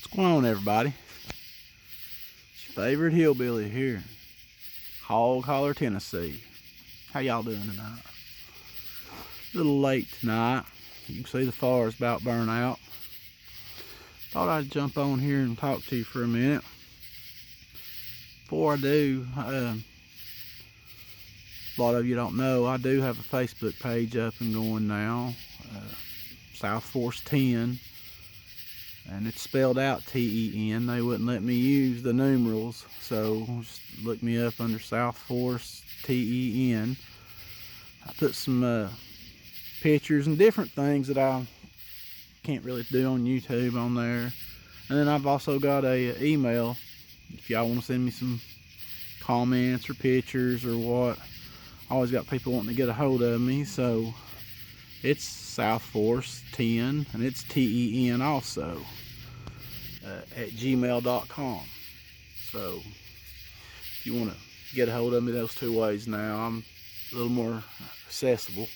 What's going on, everybody? It's your favorite hillbilly here, Hog Holler, Tennessee. How y'all doing tonight? A little late tonight. You can see the fire's about burnt out. Thought I'd jump on here and talk to you for a minute. Before I do, a lot of you don't know, I do have a Facebook page up and going now, South Force 10. And it's spelled out T-E-N. They wouldn't let me use the numerals, so just look me up under South Force T-E-N. I put some pictures and different things that I can't really do on YouTube on there. And then I've also got a email if y'all want to send me some comments or pictures or what. I always got people wanting to get a hold of me, so it's South Force 10 and it's T-E-N also at gmail.com. So if you want to get a hold of me those two ways now, I'm a little more accessible.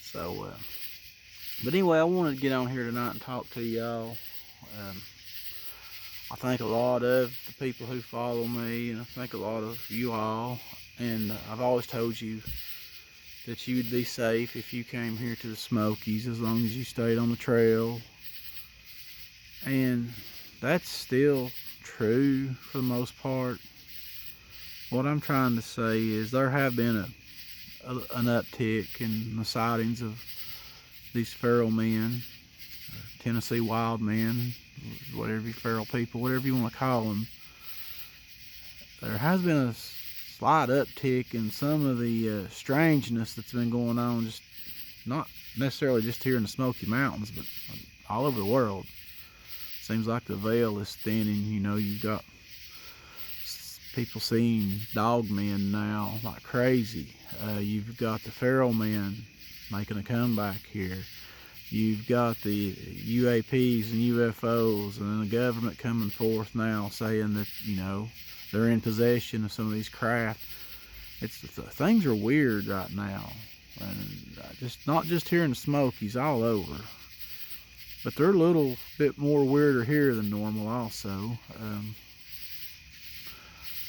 So but anyway, I wanted to get on here tonight and talk to y'all. I think a lot of the people who follow me, and I think a lot of you all, and I've always told you that you would be safe if you came here to the Smokies as long as you stayed on the trail. And that's still true for the most part. What I'm trying to say is there have been an uptick in the sightings of these feral men, Tennessee wild men, whatever, feral people, whatever you want to call them. There has been a slight uptick in some of the strangeness that's been going on, just not necessarily just here in the Smoky Mountains, but all over the world. Seems like the veil is thinning. You know, you've got people seeing dog men now like crazy. You've got the feral men making a comeback here. You've got the UAPs and UFOs, and then the government coming forth now saying that, you know, they're in possession of some of these craft. Things are weird right now, and just not just here in the Smokies, all over. But they're a little bit more weirder here than normal also.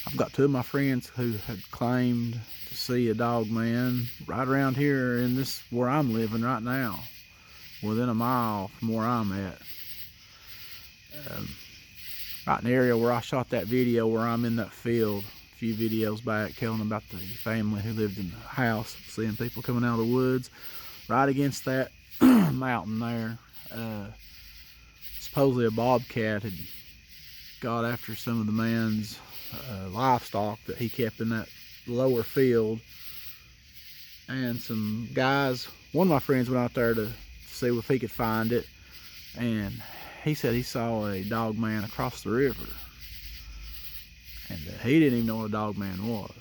I've got two of my friends who had claimed to see a dog man right around here in this, where I'm living right now, within a mile from where I'm at. Right in the area where I shot that video where I'm in that field a few videos back, telling about the family who lived in the house, seeing people coming out of the woods, right against that mountain there. Supposedly a bobcat had got after some of the man's livestock that he kept in that lower field, and some guys, one of my friends went out there to see if he could find it, and he said he saw a dog man across the river, and he didn't even know what a dog man was.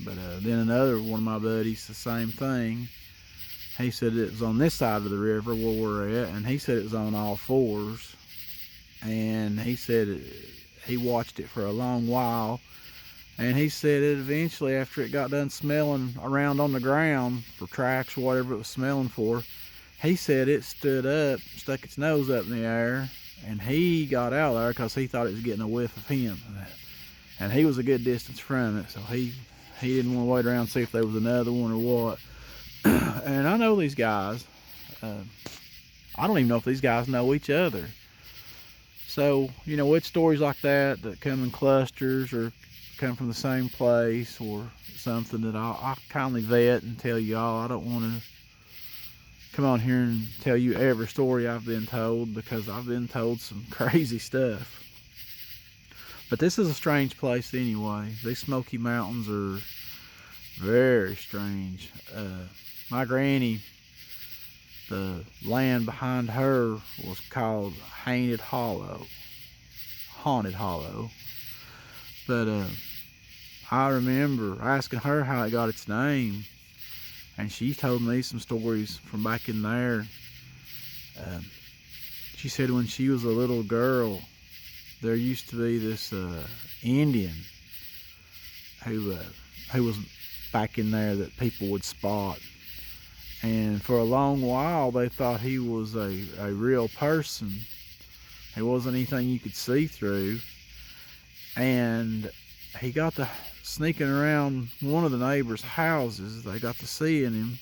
But then another one of my buddies, the same thing. He said it was on this side of the river where we're at, and he said it was on all fours, and he said he watched it for a long while, and he said it eventually, after it got done smelling around on the ground for tracks or whatever it was smelling for, he said it stood up, stuck its nose up in the air, and he got out of there because he thought it was getting a whiff of him. And he was a good distance from it, so he didn't want to wait around and see if there was another one or what. And I know these guys. I don't even know if these guys know each other. So, you know, with stories like that that come in clusters or come from the same place or something, that I'll kindly vet and tell y'all. I don't want to come on here and tell you every story I've been told, because I've been told some crazy stuff. But this is a strange place anyway. These Smoky Mountains are very strange. My granny, the land behind her was called Haunted Hollow. But I remember asking her how it got its name, and she told me some stories from back in there. She said when she was a little girl, there used to be this Indian who was back in there that people would spot. And for a long while they thought he was a real person, There wasn't anything you could see through. And he got to sneaking around one of the neighbors' houses. They got to seeing him.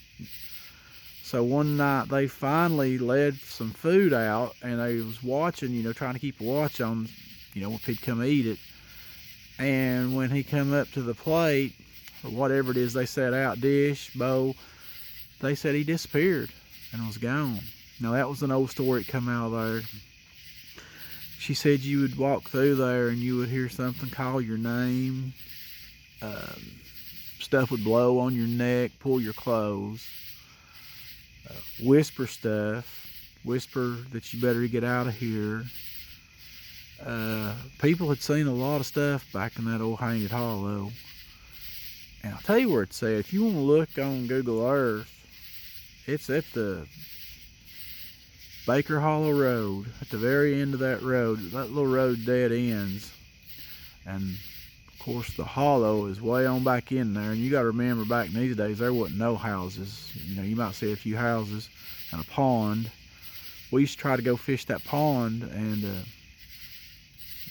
So one night they finally led some food out, and they was watching, you know, trying to keep a watch on, you know, if he'd come eat it. And when he come up to the plate, or whatever it is they set out, dish, bowl, they said he disappeared and was gone. Now that was an old story that come out of there. She said you would walk through there and you would hear something call your name. Stuff would blow on your neck, pull your clothes, whisper stuff, whisper that you better get out of here. People had seen a lot of stuff back in that old Hanged Hollow. And I'll tell you where it's at. If you want to look on Google Earth, it's at the Baker Hollow Road. At the very end of that road, that little road dead ends. And of course the hollow is way on back in there. And you got to remember, back in these days, there wasn't no houses. You know, you might see a few houses and a pond. We used to try to go fish that pond, and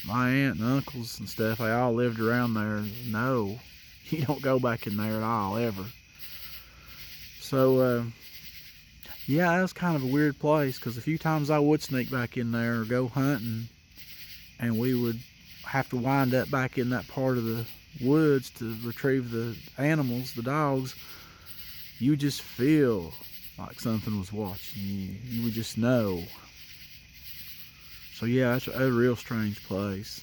my aunt and uncles and stuff, they all lived around there. No, you don't go back in there at all, ever. So, yeah, that was kind of a weird place, because a few times I would sneak back in there or go hunting, and we would have to wind up back in that part of the woods to retrieve the animals, the dogs. You would just feel like something was watching you. You would just know. So yeah, it's a real strange place.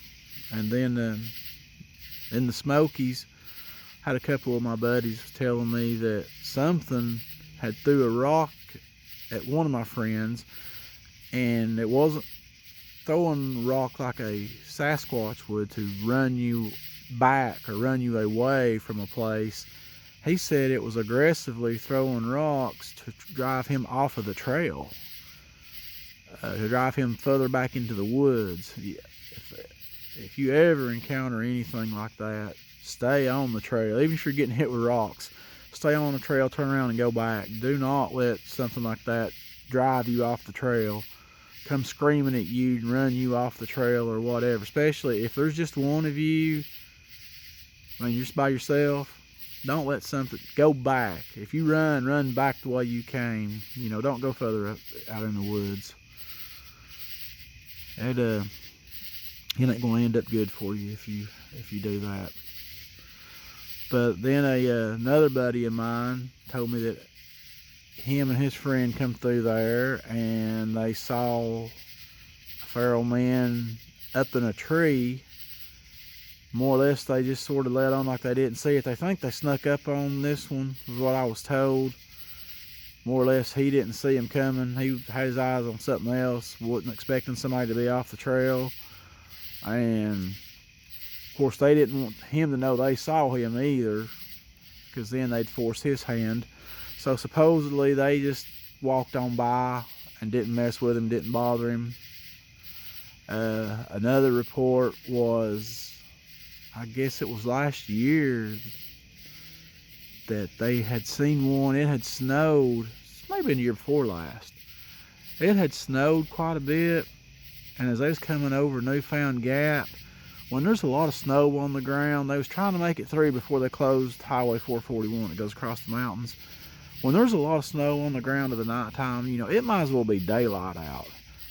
And then in the Smokies, had a couple of my buddies telling me that something had threw a rock at one of my friends, and it wasn't throwing a rock like a Sasquatch would to run you back or run you away from a place. He said it was aggressively throwing rocks to drive him off of the trail, to drive him further back into the woods. If you ever encounter anything like that, stay on the trail. Even if you're getting hit with rocks, stay on the trail, turn around and go back. Do not let something like that drive you off the trail, come screaming at you and run you off the trail or whatever. Especially if there's just one of you, I mean, you're just by yourself. Don't let something go back. If you run back the way you came. You know, don't go further up, out in the woods. It ain't going to end up good for you if you do that. But then another buddy of mine told me that him and his friend come through there, and they saw a feral man up in a tree. More or less, they just sort of let on like they didn't see it. They think they snuck up on this one, was what I was told. More or less, he didn't see him coming. He had his eyes on something else, wasn't expecting somebody to be off the trail. And of course, they didn't want him to know they saw him either, because then they'd force his hand. So supposedly they just walked on by and didn't mess with him, didn't bother him. Another report was, I guess it was last year, that they had seen one. It had snowed, maybe in the year before last. It had snowed quite a bit, and as they was coming over Newfound Gap, when there's a lot of snow on the ground, they was trying to make it through before they closed Highway 441 that goes across the mountains. When there's a lot of snow on the ground at the nighttime, you know, it might as well be daylight out,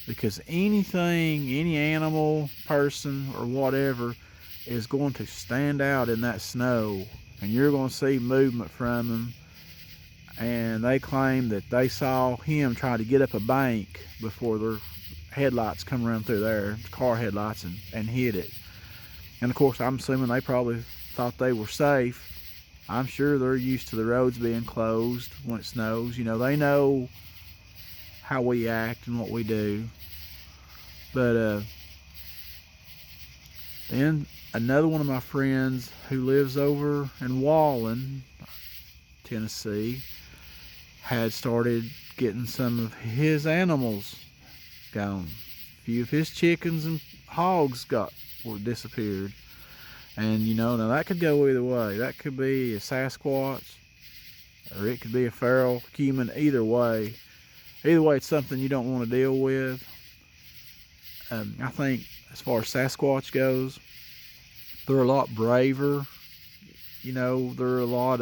because anything, any animal, person, or whatever is going to stand out in that snow, and you're going to see movement from them. And they claim that they saw him try to get up a bank before their headlights come around through there, car headlights, and hit it. And of course, I'm assuming they probably thought they were safe. I'm sure they're used to the roads being closed when it snows. You know, they know how we act and what we do. But then another one of my friends who lives over in Wallen, Tennessee, had started getting some of his animals gone. A few of his chickens and hogs were disappeared. And you know, now that could go either way. That could be a Sasquatch, or it could be a feral human. Either way, it's something you don't want to deal with. I think as far as Sasquatch goes, they're a lot braver. You know, they're a lot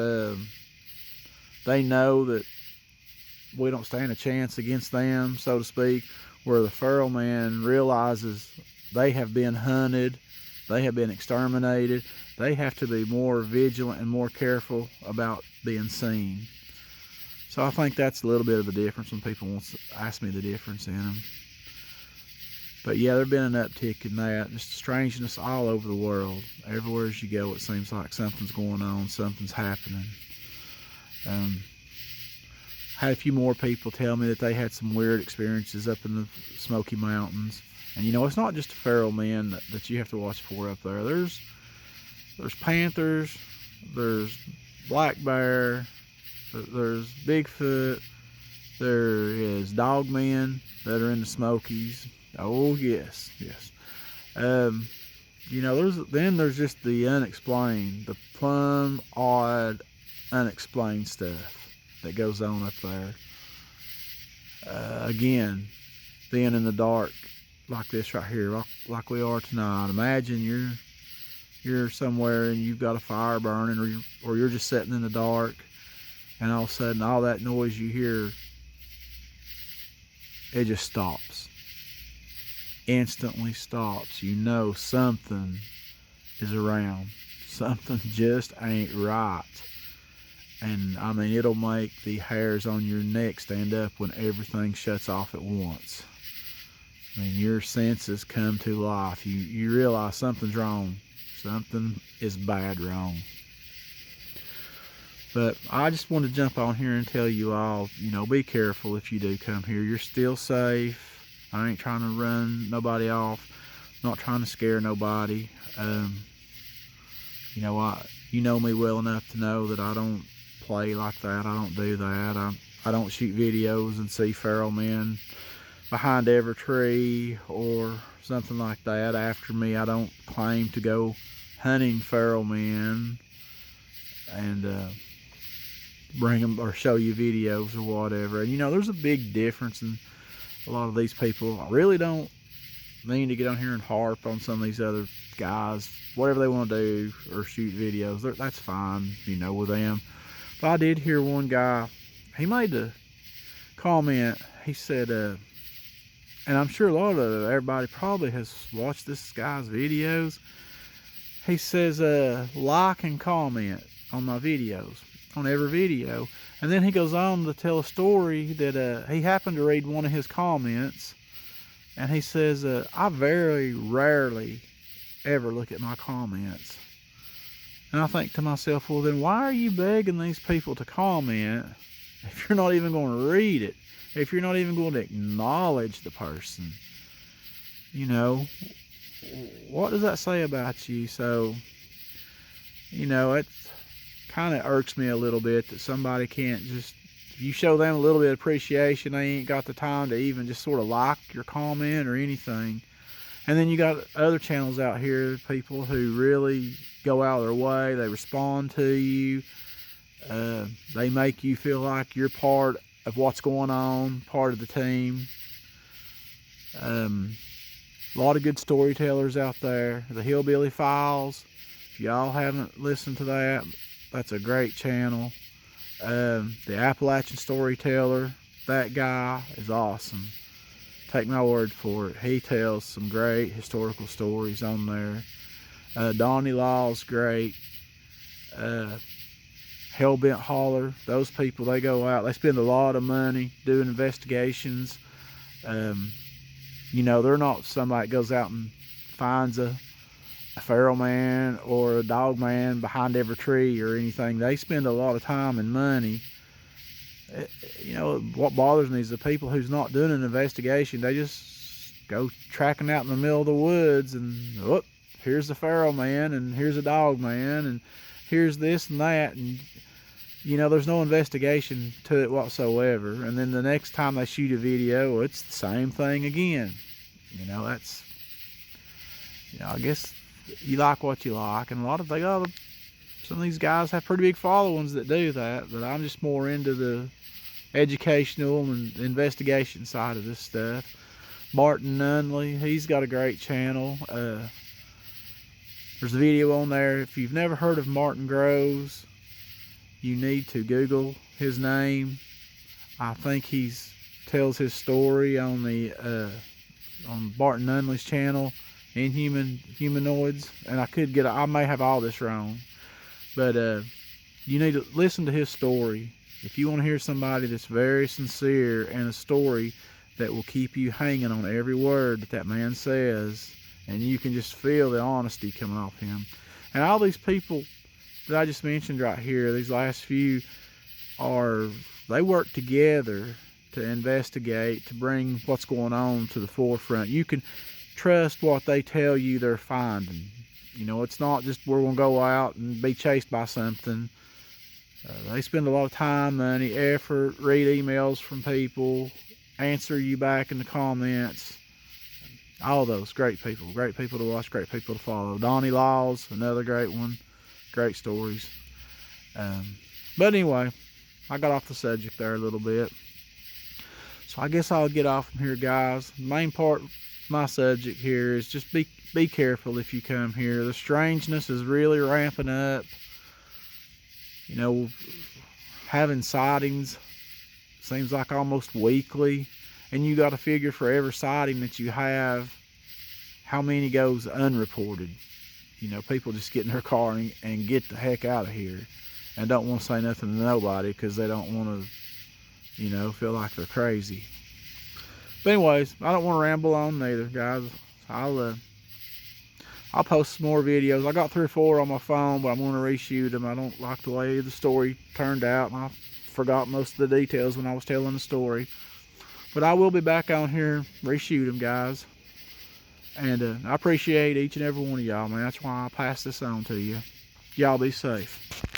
they know that we don't stand a chance against them, so to speak, where the feral man realizes they have been hunted, they have been exterminated, they have to be more vigilant and more careful about being seen. So I think that's a little bit of a difference when people want to ask me the difference in them. But yeah, there's been an uptick in that. Just strangeness all over the world. Everywhere as you go, it seems like something's going on, something's happening. Had a few more people tell me that they had some weird experiences up in the Smoky Mountains. And you know, it's not just the feral men that you have to watch for up there. There's panthers, there's black bear, there's Bigfoot, there is dog men that are in the Smokies. Oh yes, yes. You know, there's just the unexplained, the plumb odd, unexplained stuff that goes on up there. Again, being in the dark like this right here, like we are tonight. Imagine you're somewhere and you've got a fire burning, or you're just sitting in the dark, and all of a sudden all that noise you hear, it just stops. Instantly stops. You know something is around. Something just ain't right. And I mean, it'll make the hairs on your neck stand up when everything shuts off at once. I mean, your senses come to life. You realize something's wrong. Something is bad wrong. But I just want to jump on here and tell you all, you know, be careful if you do come here. You're still safe. I ain't trying to run nobody off. Not trying to scare nobody. You know me well enough to know that I don't play like that. I don't do that. I don't shoot videos and see feral men behind every tree or something like that after me. I don't claim to go hunting feral men and bring them or show you videos or whatever. And you know, there's a big difference in a lot of these people. I really don't mean to get on here and harp on some of these other guys, whatever they want to do or shoot videos. That's fine, you know, with them. But I did hear one guy, he made a comment. He said, and I'm sure a lot of everybody probably has watched this guy's videos. He says, like and comment on my videos, on every video. And then he goes on to tell a story that he happened to read one of his comments. And he says, I very rarely ever look at my comments. And I think to myself, well, then why are you begging these people to comment if you're not even going to read it? If you're not even going to acknowledge the person? You know, what does that say about you? So, you know, it kind of irks me a little bit that somebody can't just, if you show them a little bit of appreciation, they ain't got the time to even just sort of like your comment or anything. And then you got other channels out here, people who really go out of their way. They respond to you. They make you feel like you're part of what's going on, part of the team. A lot of good storytellers out there. The Hillbilly Files, if y'all haven't listened to that, that's a great channel. The Appalachian Storyteller, that guy is awesome. Take my word for it. He tells some great historical stories on there. Donnie Law's great. Hellbent Hauler, those people, they go out, they spend a lot of money doing investigations. You know, they're not somebody that goes out and finds a feral man or a dog man behind every tree or anything. They spend a lot of time and money. You know, what bothers me is the people who's not doing an investigation. They just go tracking out in the middle of the woods and, oh, here's the feral man and here's a dog man and here's this and that. And, you know, there's no investigation to it whatsoever. And then the next time they shoot a video, it's the same thing again. You know, that's, you know, I guess you like what you like. And a lot of some of these guys have pretty big followings that do that. But I'm just more into the educational and investigation side of this stuff. Barton Nunley, he's got a great channel. There's a video on there. If you've never heard of Martin Groves, you need to Google his name. I think tells his story on the on Barton Nunley's channel, Humanoids, and I may have all this wrong, but you need to listen to his story if you want to hear somebody that's very sincere and a story that will keep you hanging on every word that man says, and you can just feel the honesty coming off him. And all these people that I just mentioned right here, these last few, they work together to investigate, to bring what's going on to the forefront. You can trust what they tell you they're finding. You know, it's not just we're going to go out and be chased by something. They spend a lot of time, money, effort, read emails from people, answer you back in the comments. All those great people to watch, great people to follow. Donnie Laws, another great one, great stories. But anyway, I got off the subject there a little bit, so I guess I'll get off from here, guys. The main part of my subject here is just be careful if you come here. The strangeness is really ramping up. You know, having sightings seems like almost weekly, and you got to figure for every sighting that you have, how many goes unreported. You know, people just get in their car and get the heck out of here and don't want to say nothing to nobody because they don't want to, you know, feel like they're crazy. But anyways, I don't want to ramble on neither, guys. I'll post some more videos. I got 3 or 4 on my phone, but I'm going to reshoot them. I don't like the way the story turned out, and I forgot most of the details when I was telling the story. But I will be back on here, reshoot them, guys. And I appreciate each and every one of y'all, man. That's why I pass this on to you. Y'all be safe.